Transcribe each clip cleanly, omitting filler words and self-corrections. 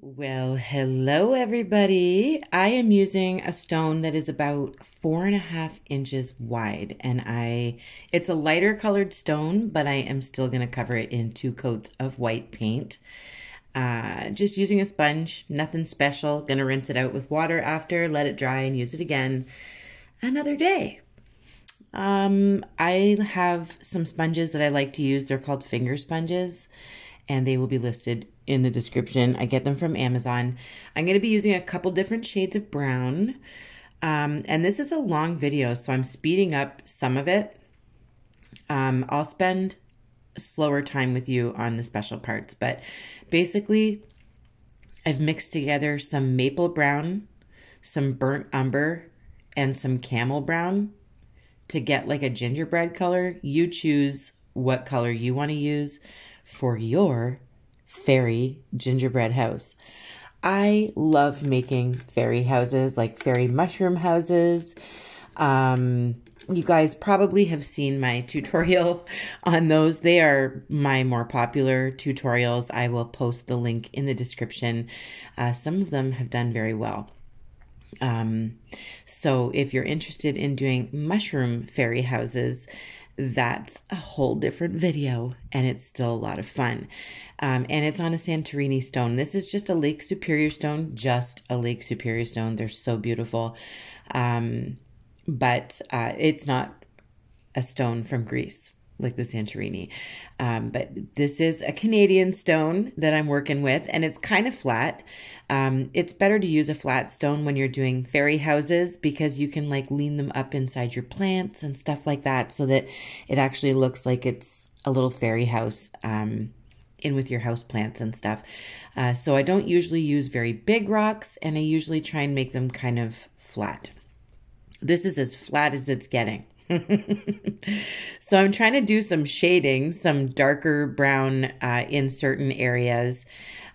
Well, hello everybody. I am using a stone that is about 4.5 inches wide, and it's a lighter colored stone, but I am still going to cover it in 2 coats of white paint. Just using a sponge, nothing special. Gonna rinse it out with water after, let it dry, and use it again another day. I have some sponges that I like to use. They're called finger sponges, and they will be listed in the description. I get them from Amazon. I'm going to be using a couple different shades of brown. And this is a long video, so I'm speeding up some of it. I'll spend a slower time with you on the special parts, but basically I've mixed together some maple brown, some burnt umber, and some camel brown to get like a gingerbread color. You choose what color you want to use for your fairy gingerbread house. I love making fairy houses, like fairy mushroom houses. You guys probably have seen my tutorial on those. They are my more popular tutorials. I will post the link in the description. Some of them have done very well. So if you're interested in doing mushroom fairy houses, that's a whole different video, and it's still a lot of fun. And it's on a Santorini stone. This is just a Lake Superior stone, They're so beautiful. But it's not a stone from Greece like the Santorini. But this is a Canadian stone that I'm working with, and it's kind of flat. It's better to use a flat stone when you're doing fairy houses because you can like lean them up inside your plants and stuff like that so that it actually looks like it's a little fairy house in with your house plants and stuff. So I don't usually use very big rocks, and I usually try and make them kind of flat. This is as flat as it's getting. So I'm trying to do some shading, some darker brown in certain areas.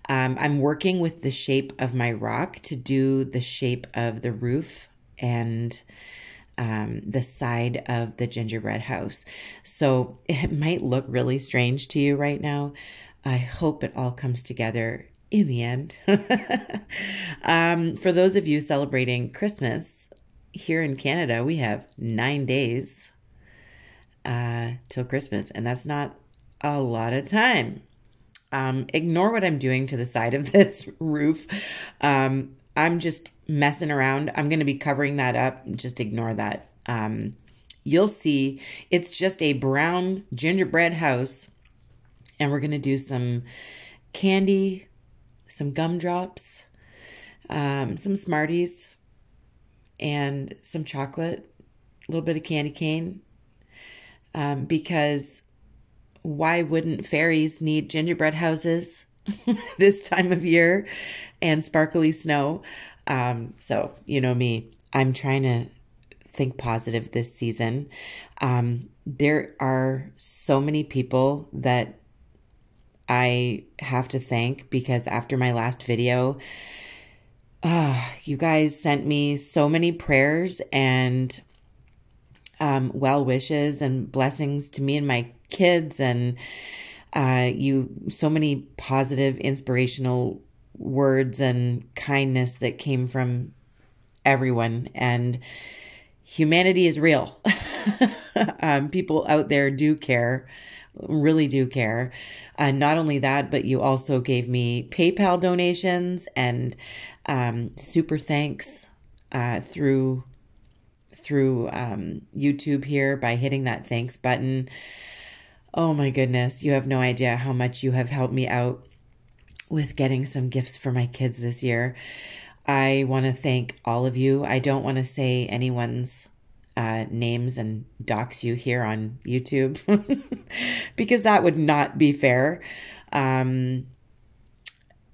I'm working with the shape of my rock to do the shape of the roof and the side of the gingerbread house. So it might look really strange to you right now. I hope it all comes together in the end. For those of you celebrating Christmas, here in Canada, we have 9 days till Christmas, and that's not a lot of time. Ignore what I'm doing to the side of this roof. I'm just messing around. I'm going to be covering that up. Just ignore that. You'll see it's just a brown gingerbread house, and we're going to do some candy, some gumdrops, some Smarties, and some chocolate, a little bit of candy cane, because why wouldn't fairies need gingerbread houses this time of year and sparkly snow? So you know me, I'm trying to think positive this season. There are so many people that I have to thank because after my last video, you guys sent me so many prayers and well wishes and blessings to me and my kids, and so many positive, inspirational words and kindness that came from everyone. And humanity is real. People out there do care, really do care. Not only that, but you also gave me PayPal donations and super thanks through YouTube here by hitting that thanks button. Oh my goodness, you have no idea how much you have helped me out with getting some gifts for my kids this year. I want to thank all of you. I don't want to say anyone's names and dox you here on YouTube because that would not be fair.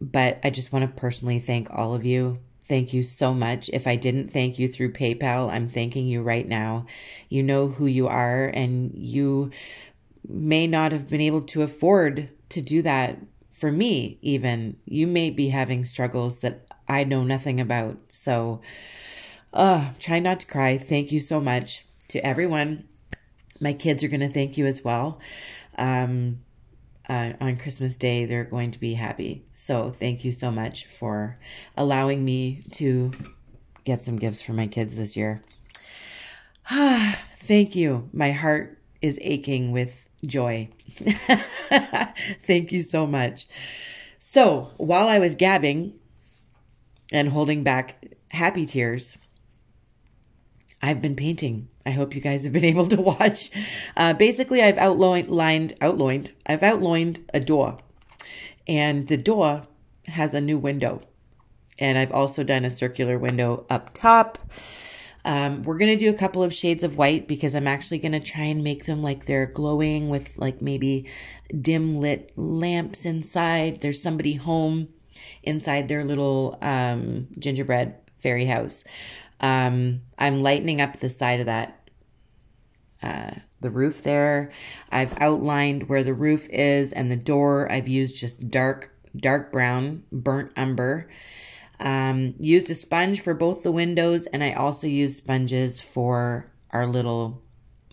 But I just want to personally thank all of you. Thank you so much. If I didn't thank you through PayPal, I'm thanking you right now. You know who you are, and you may not have been able to afford to do that for me even. You may be having struggles that I know nothing about. So try not to cry. Thank you so much to everyone. My kids are going to thank you as well. on Christmas Day, they're going to be happy. So thank you so much for allowing me to get some gifts for my kids this year. Thank you. My heart is aching with joy. Thank you so much. So while I was gabbing and holding back happy tears, I've been painting. I hope you guys have been able to watch. Basically, I've outlined a door, and the door has a new window, and I've also done a circular window up top. We're going to do a couple of shades of white because I'm actually going to try and make them like they're glowing with like maybe dim lit lamps inside. There's somebody home inside their little gingerbread fairy house. I'm lightening up the side of that, the roof there. I've outlined where the roof is, and the door I've used just dark brown, burnt umber. Used a sponge for both the windows, and I also used sponges for our little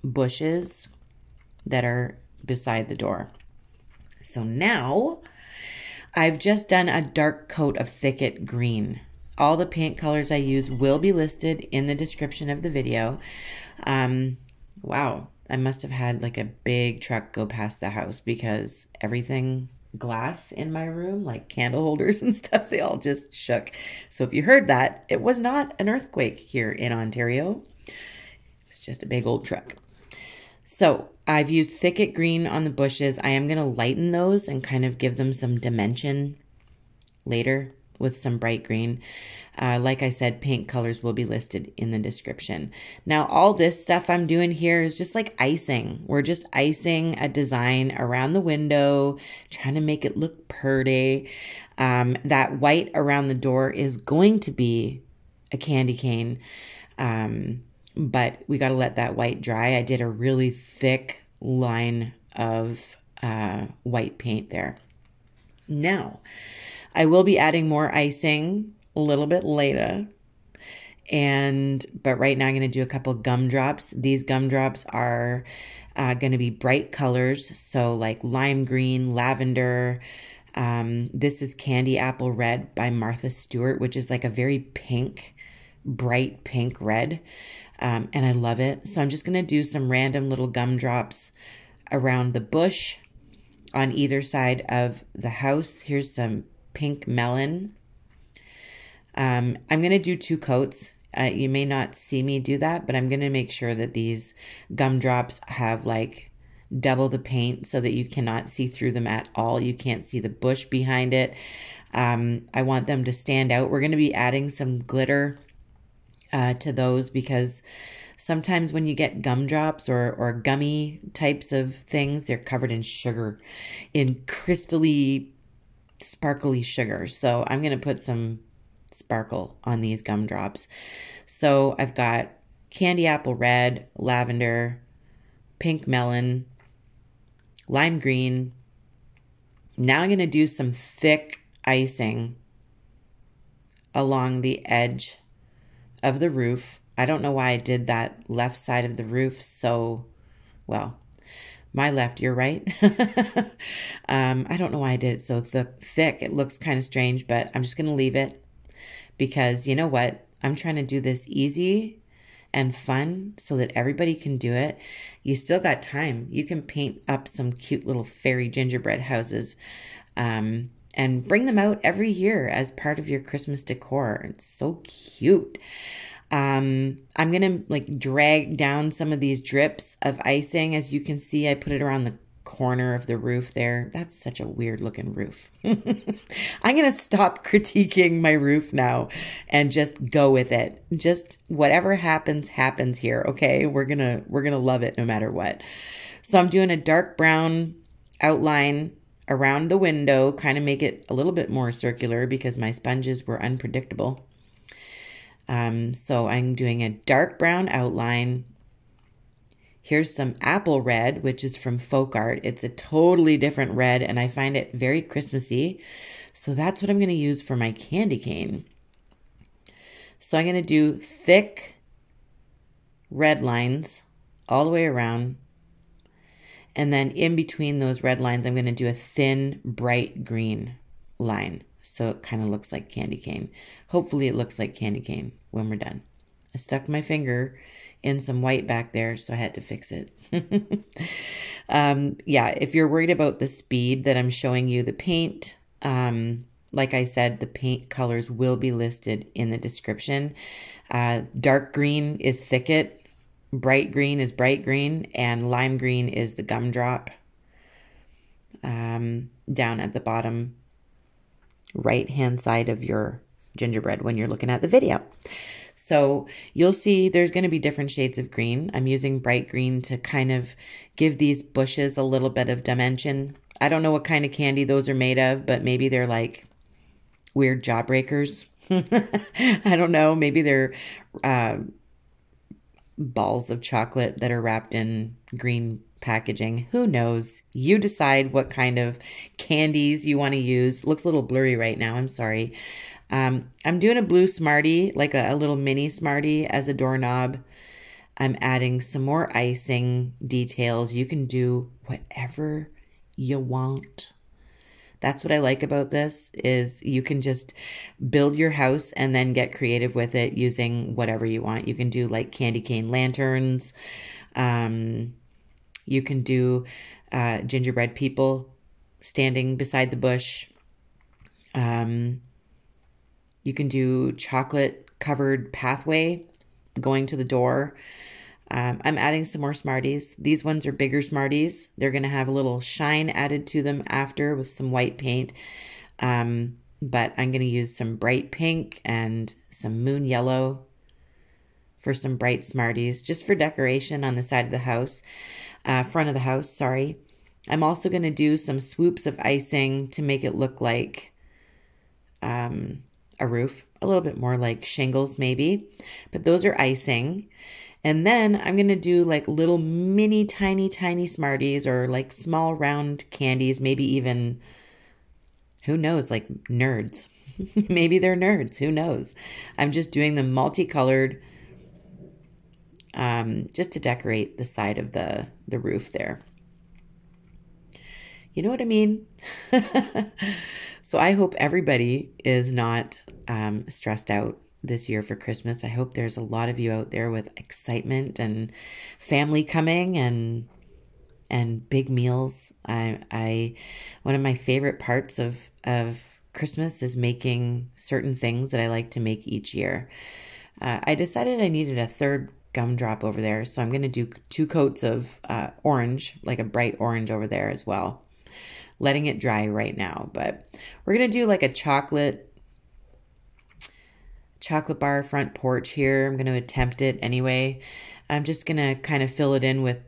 bushes that are beside the door. So now I've just done a dark coat of thicket green. All the paint colors I use will be listed in the description of the video. Wow, I must have had like a big truck go past the house because everything glass in my room, like candle holders and stuff, they all just shook. So if you heard that, it was not an earthquake here in Ontario. It's just a big old truck. So I've used thicket green on the bushes. I am going to lighten those and kind of give them some dimension later with some bright green. Like I said, paint colors will be listed in the description. Now, all this stuff I'm doing here is just like icing. We're just icing a design around the window, trying to make it look pretty. That white around the door is going to be a candy cane, but we got to let that white dry. I did a really thick line of white paint there. Now, I will be adding more icing a little bit later. But right now I'm going to do a couple gumdrops. These gumdrops are going to be bright colors. So like lime green, lavender. This is Candy Apple Red by Martha Stewart, which is like a very pink, bright pink red. And I love it. So I'm just going to do some random little gumdrops around the bush on either side of the house. Here's some pink melon. I'm going to do 2 coats. You may not see me do that, but I'm going to make sure that these gumdrops have like double the paint so that you cannot see through them at all. You can't see the bush behind it. I want them to stand out. We're going to be adding some glitter to those because sometimes when you get gumdrops or gummy types of things, they're covered in sugar, in crystally sparkly sugar. So I'm going to put some sparkle on these gumdrops. So I've got candy apple red, lavender, pink melon, lime green. Now I'm going to do some thick icing along the edge of the roof. I don't know why I did that left side of the roof so well. My left, your right. I don't know why I did it so thick. It looks kind of strange, but I'm just going to leave it because you know what? I'm trying to do this easy and fun so that everybody can do it. You still got time. You can paint up some cute little fairy gingerbread houses and bring them out every year as part of your Christmas decor. It's so cute. I'm going to like drag down some of these drips of icing. As you can see, I put it around the corner of the roof there. That's such a weird looking roof. I'm going to stop critiquing my roof now and just go with it. Just whatever happens, happens here. Okay. We're going to love it no matter what. So I'm doing a dark brown outline around the window, kind of make it a little bit more circular because my sponges were unpredictable. So I'm doing a dark brown outline. Here's some apple red, which is from Folkart. It's a totally different red, and I find it very Christmassy. So that's what I'm going to use for my candy cane. So I'm going to do thick red lines all the way around. And then in between those red lines, I'm going to do a thin, bright green line. So it kind of looks like candy cane. Hopefully it looks like candy cane when we're done. I stuck my finger in some white back there, so I had to fix it. Yeah, if you're worried about the speed that I'm showing you the paint, like I said, the paint colors will be listed in the description. Dark green is thicket, bright green is bright green, and lime green is the gumdrop. Down at the bottom right hand side of your gingerbread when you're looking at the video. So you'll see there's going to be different shades of green. I'm using bright green to kind of give these bushes a little bit of dimension. I don't know what kind of candy those are made of, but maybe they're like weird jawbreakers. I don't know. Maybe they're balls of chocolate that are wrapped in green packaging. Who knows? You decide what kind of candies you want to use. Looks a little blurry right now. I'm sorry. I'm doing a blue Smartie, like a little mini Smartie as a doorknob. I'm adding some more icing details. You can do whatever you want. That's what I like about this is you can just build your house and then get creative with it using whatever you want. You can do like candy cane lanterns. You can do gingerbread people standing beside the bush. You can do chocolate covered pathway going to the door. I'm adding some more Smarties. These ones are bigger Smarties. They're going to have a little shine added to them after with some white paint. But I'm going to use some bright pink and some moon yellow for some bright Smarties, just for decoration on the side of the house, front of the house, sorry. I'm also going to do some swoops of icing to make it look like a roof, a little bit more like shingles maybe, but those are icing. And then I'm going to do like little mini tiny Smarties or like small round candies, maybe even, who knows, like nerds. Maybe they're nerds, who knows. I'm just doing them multicolored just to decorate the side of the roof there. You know what I mean? So I hope everybody is not stressed out this year for Christmas. I hope there's a lot of you out there with excitement and family coming and big meals. I one of my favorite parts of Christmas is making certain things that I like to make each year. I decided I needed a third gumdrop over there, so I'm going to do 2 coats of orange, like a bright orange over there as well. Letting it dry right now, but we're going to do like a chocolate bar front porch here. I'm going to attempt it anyway. I'm just going to kind of fill it in with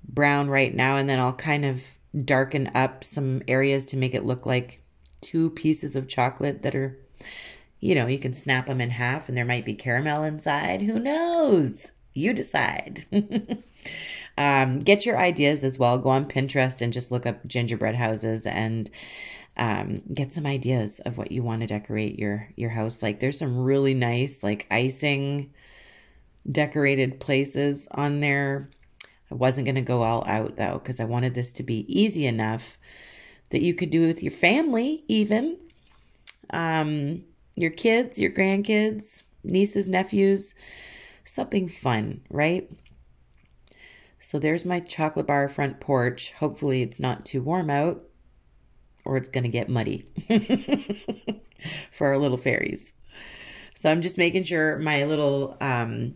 brown right now, and then I'll kind of darken up some areas to make it look like 2 pieces of chocolate that are, you know, you can snap them in half and there might be caramel inside. Who knows? You decide. Get your ideas as well. Go on Pinterest and just look up gingerbread houses and get some ideas of what you want to decorate your house like. There's some really nice like icing decorated places on there. I wasn't going to go all out though because I wanted this to be easy enough that you could do it with your family even. Your kids, your grandkids, nieces, nephews, something fun, right? So there's my chocolate bar front porch. Hopefully it's not too warm out or it's going to get muddy for our little fairies. So I'm just making sure my little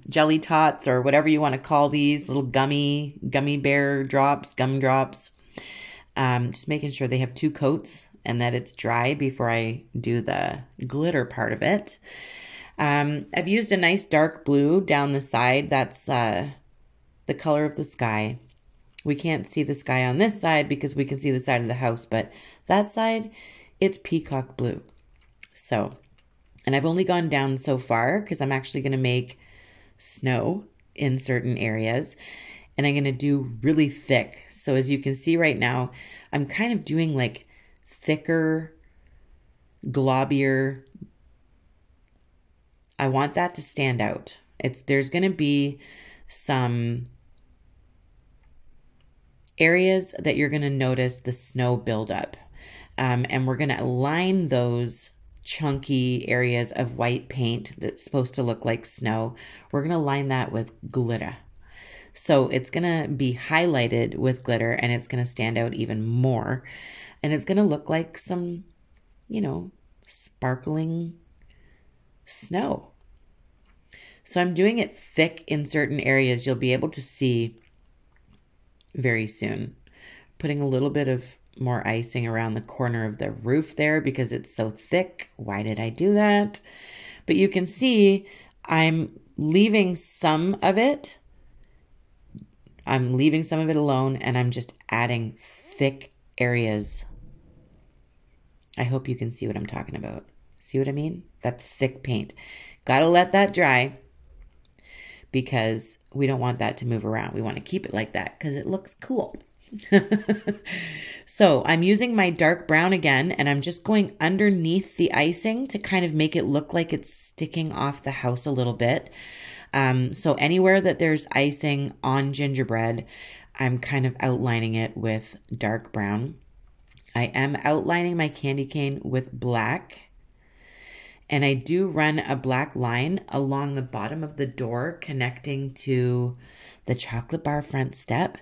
jelly tots or whatever you want to call these, little gummy bear drops, gumdrops, just making sure they have 2 coats and that it's dry before I do the glitter part of it. I've used a nice dark blue down the side. That's the color of the sky. We can't see the sky on this side because we can see the side of the house, but that side, it's peacock blue. So, and I've only gone down so far because I'm actually going to make snow in certain areas and I'm going to do really thick. So as you can see right now, I'm kind of doing like thicker, globier. I want that to stand out. There's going to be some areas that you're going to notice the snow buildup. And we're going to line those chunky areas of white paint that's supposed to look like snow. We're going to line that with glitter. So it's going to be highlighted with glitter and it's going to stand out even more. And it's going to look like some, you know, sparkling snow. So I'm doing it thick in certain areas you'll be able to see very soon. Putting a little bit of more icing around the corner of the roof there because it's so thick. Why did I do that? But you can see I'm leaving some of it. I'm leaving some of it alone and I'm just adding thick areas. I hope you can see what I'm talking about. See what I mean? That's thick paint. Gotta let that dry because we don't want that to move around. We want to keep it like that because it looks cool. So I'm using my dark brown again and I'm just going underneath the icing to kind of make it look like it's sticking off the house a little bit. So anywhere that there's icing on gingerbread, I'm kind of outlining it with dark brown. I am outlining my candy cane with black. And I do run a black line along the bottom of the door connecting to the chocolate bar front step.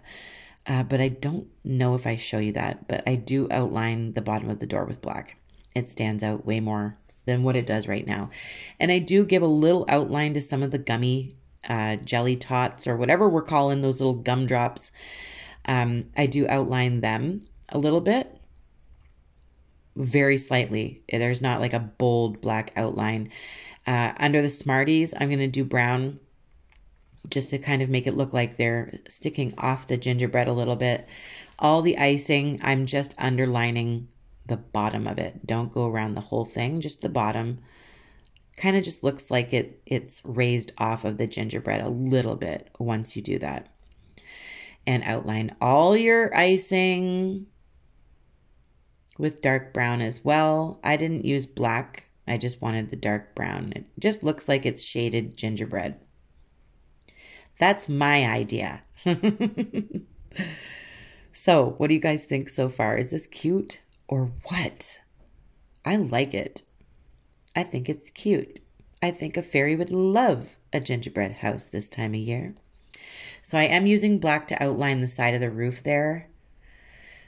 But I don't know if I show you that, but I do outline the bottom of the door with black. It stands out way more than what it does right now. And I do give a little outline to some of the gummy jelly tots or whatever we're calling those little gumdrops. I do outline them a little bit, very slightly. There's not like a bold black outline. Under the Smarties, I'm going to do brown just to kind of make it look like they're sticking off the gingerbread a little bit. All the icing, I'm just underlining the bottom of it. Don't go around the whole thing, just the bottom. Kind of just looks like it's raised off of the gingerbread a little bit once you do that. And outline all your icing with dark brown as well. I didn't use black. I just wanted the dark brown. It just looks like it's shaded gingerbread. That's my idea. So, what do you guys think so far? Is this cute or what? I like it. I think it's cute. I think a fairy would love a gingerbread house this time of year. So I am using black to outline the side of the roof there.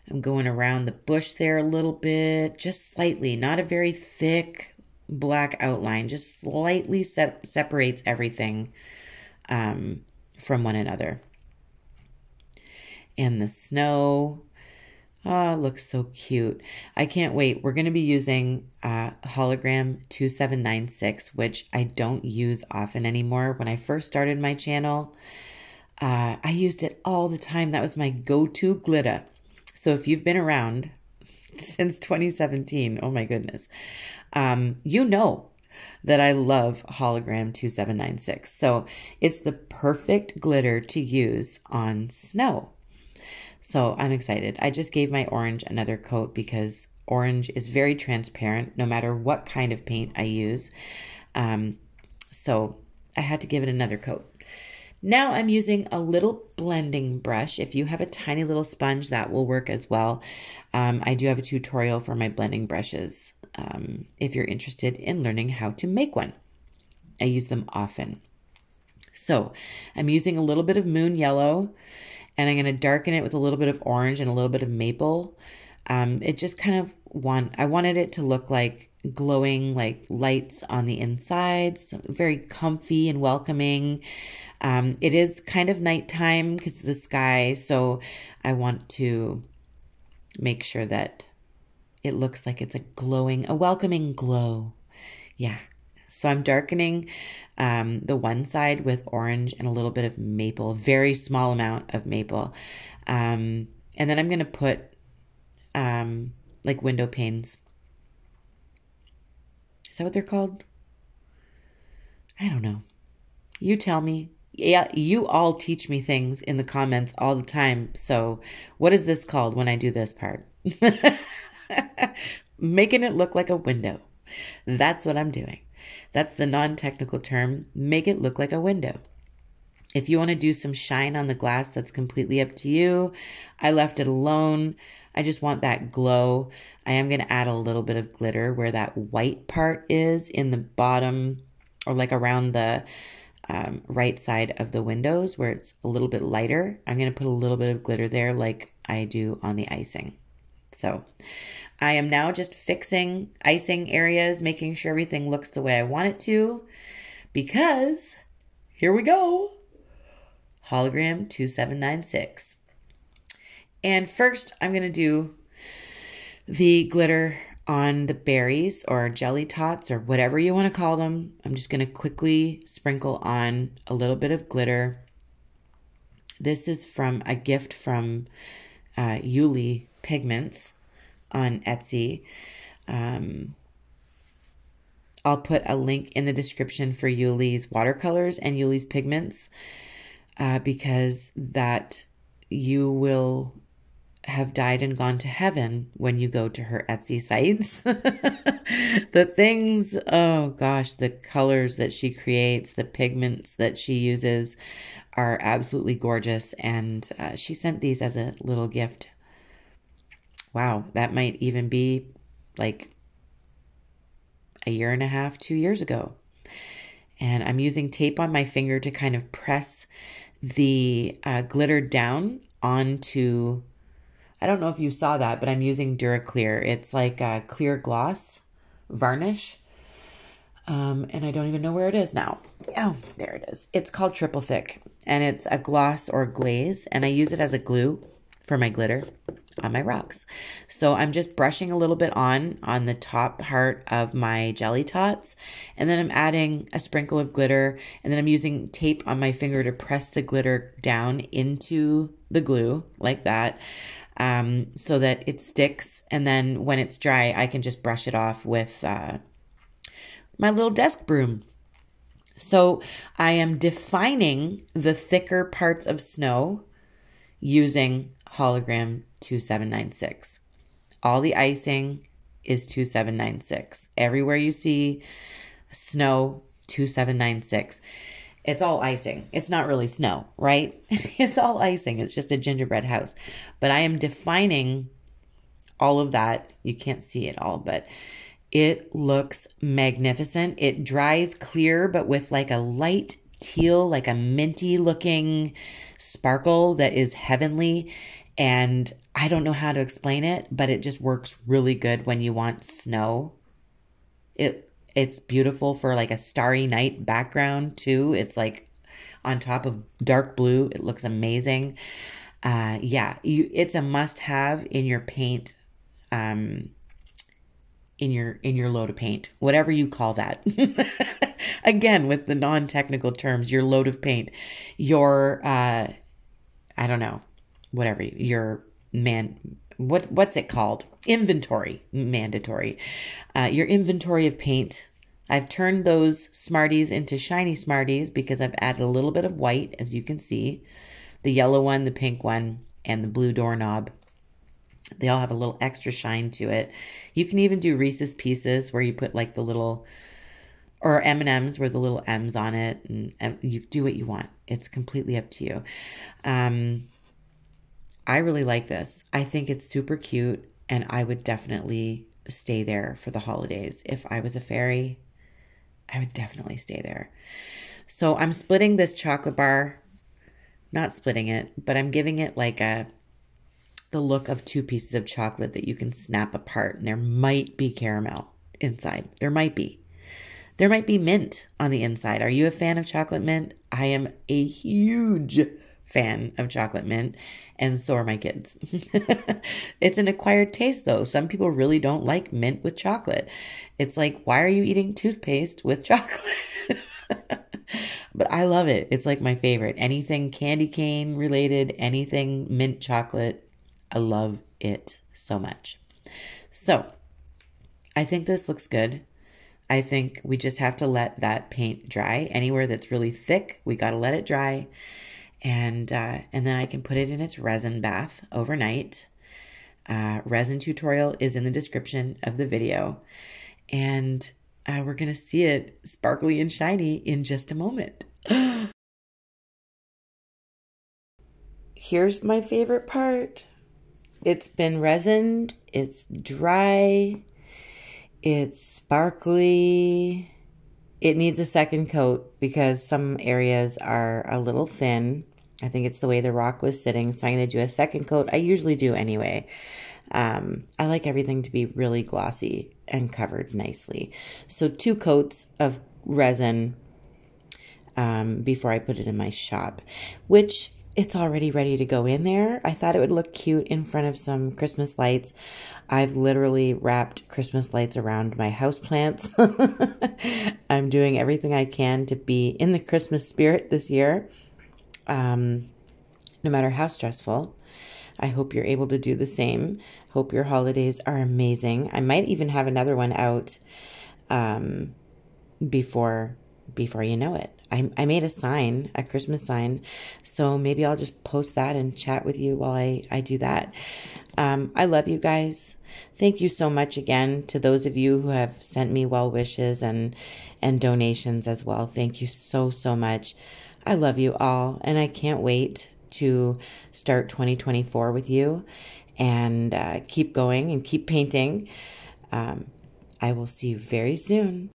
I'm going around the bush there a little bit, just slightly, not a very thick black outline, just slightly separates everything from one another. And the snow, oh, it looks so cute. I can't wait. We're going to be using hologram 2796, which I don't use often anymore. When I first started my channel, I used it all the time. That was my go-to glitter. So if you've been around since 2017, oh my goodness, you know that I love hologram 2796. So it's the perfect glitter to use on snow. So I'm excited. I just gave my orange another coat because orange is very transparent no matter what kind of paint I use. So I had to give it another coat. Now I'm using a little blending brush. If you have a tiny little sponge, that will work as well. I do have a tutorial for my blending brushes if you're interested in learning how to make one. I use them often. So I'm using a little bit of moon yellow and I'm going to darken it with a little bit of orange and a little bit of maple. It just kind of I wanted it to look like glowing like lights on the inside, so very comfy and welcoming. It is kind of nighttime because of the sky, so I want to make sure that it looks like it's a welcoming glow. Yeah. So I'm darkening the one side with orange and a little bit of maple, a very small amount of maple. And then I'm going to put like window panes. Is that what they're called? I don't know. You tell me. Yeah, you all teach me things in the comments all the time. So what is this called when I do this part? Making it look like a window. That's what I'm doing. That's the non-technical term. Make it look like a window. If you want to do some shine on the glass, that's completely up to you. I left it alone. I just want that glow. I am going to add a little bit of glitter where that white part is in the bottom, or like around the right side of the windows where it's a little bit lighter. I'm going to put a little bit of glitter there like I do on the icing. So I am now just fixing icing areas, making sure everything looks the way I want it to, because here we go. Hologram 2796. And first I'm going to do the glitter on the berries or jelly tots or whatever you want to call them. I'm just going to quickly sprinkle on a little bit of glitter. This is from a gift from Yuli Pigments on Etsy. I'll put a link in the description for Yuli's watercolors and Yuli's pigments. Because that you will have died and gone to heaven when you go to her Etsy sites. The things, oh gosh, the colors that she creates, the pigments that she uses are absolutely gorgeous. And she sent these as a little gift. Wow, that might even be like a year and a half, 2 years ago. And I'm using tape on my finger to kind of press the glitter down onto, I don't know if you saw that, but I'm using DuraClear. It's like a clear gloss varnish. And I don't even know where it is now. Oh, there it is. It's called Triple Thick, and it's a gloss or glaze, and I use it as a glue for my glitter on my rocks. So I'm just brushing a little bit on the top part of my jelly tots, and then I'm adding a sprinkle of glitter, and then I'm using tape on my finger to press the glitter down into the glue like that, so that it sticks. And then when it's dry, I can just brush it off with my little desk broom. So I am defining the thicker parts of snow using Hologram 2796. All the icing is 2796. Everywhere you see snow, 2796. It's all icing. It's not really snow, right? It's all icing. It's just a gingerbread house. But I am defining all of that. You can't see it all, but it looks magnificent. It dries clear, but with like a light teal, like a minty looking sparkle that is heavenly. And I don't know how to explain it, but it just works really good when you want snow. It's beautiful for like a starry night background too. It's like on top of dark blue. It looks amazing. Yeah, it's a must have in your paint, in your load of paint, whatever you call that. Again, with the non-technical terms, your load of paint, your, I don't know, whatever, your what's it called? Inventory, mandatory. Your inventory of paint. I've turned those Smarties into shiny Smarties because I've added a little bit of white, as you can see. The yellow one, the pink one, and the blue doorknob. They all have a little extra shine to it. You can even do Reese's Pieces where you put like the little, or M&Ms where the little M's on it, and you do what you want. It's completely up to you. I really like this. I think it's super cute, and I would definitely stay there for the holidays. If I was a fairy, I would definitely stay there. So I'm splitting this chocolate bar, not splitting it, but I'm giving it like the look of two pieces of chocolate that you can snap apart, and there might be caramel inside. There might be. There might be mint on the inside. Are you a fan of chocolate mint? I am a huge fan of chocolate mint, and so are my kids. It's an acquired taste though. Some people really don't like mint with chocolate. It's like, why are you eating toothpaste with chocolate? But I love it. It's like my favorite. Anything candy cane related, anything mint chocolate, I love it so much. So I think this looks good. I think we just have to let that paint dry. Anywhere that's really thick, we got to let it dry. And then I can put it in its resin bath overnight. Resin tutorial is in the description of the video. And we're going to see it sparkly and shiny in just a moment. here's my favorite part. It's been resined, it's dry, it's sparkly. It needs a second coat because some areas are a little thin. I think it's the way the rock was sitting, so I'm going to do a second coat. I usually do anyway. I like everything to be really glossy and covered nicely. So 2 coats of resin before I put it in my shop, which it's already ready to go in there. I thought it would look cute in front of some Christmas lights. I've literally wrapped Christmas lights around my houseplants. I'm doing everything I can to be in the Christmas spirit this year, no matter how stressful. I hope you're able to do the same. Hope your holidays are amazing. I might even have another one out before you know it. I made a sign, a Christmas sign, so maybe I'll just post that and chat with you while I do that. I love you guys. Thank you so much again to those of you who have sent me well wishes and donations as well. Thank you so, so much. I love you all, and I can't wait to start 2024 with you and keep going and keep painting. I will see you very soon.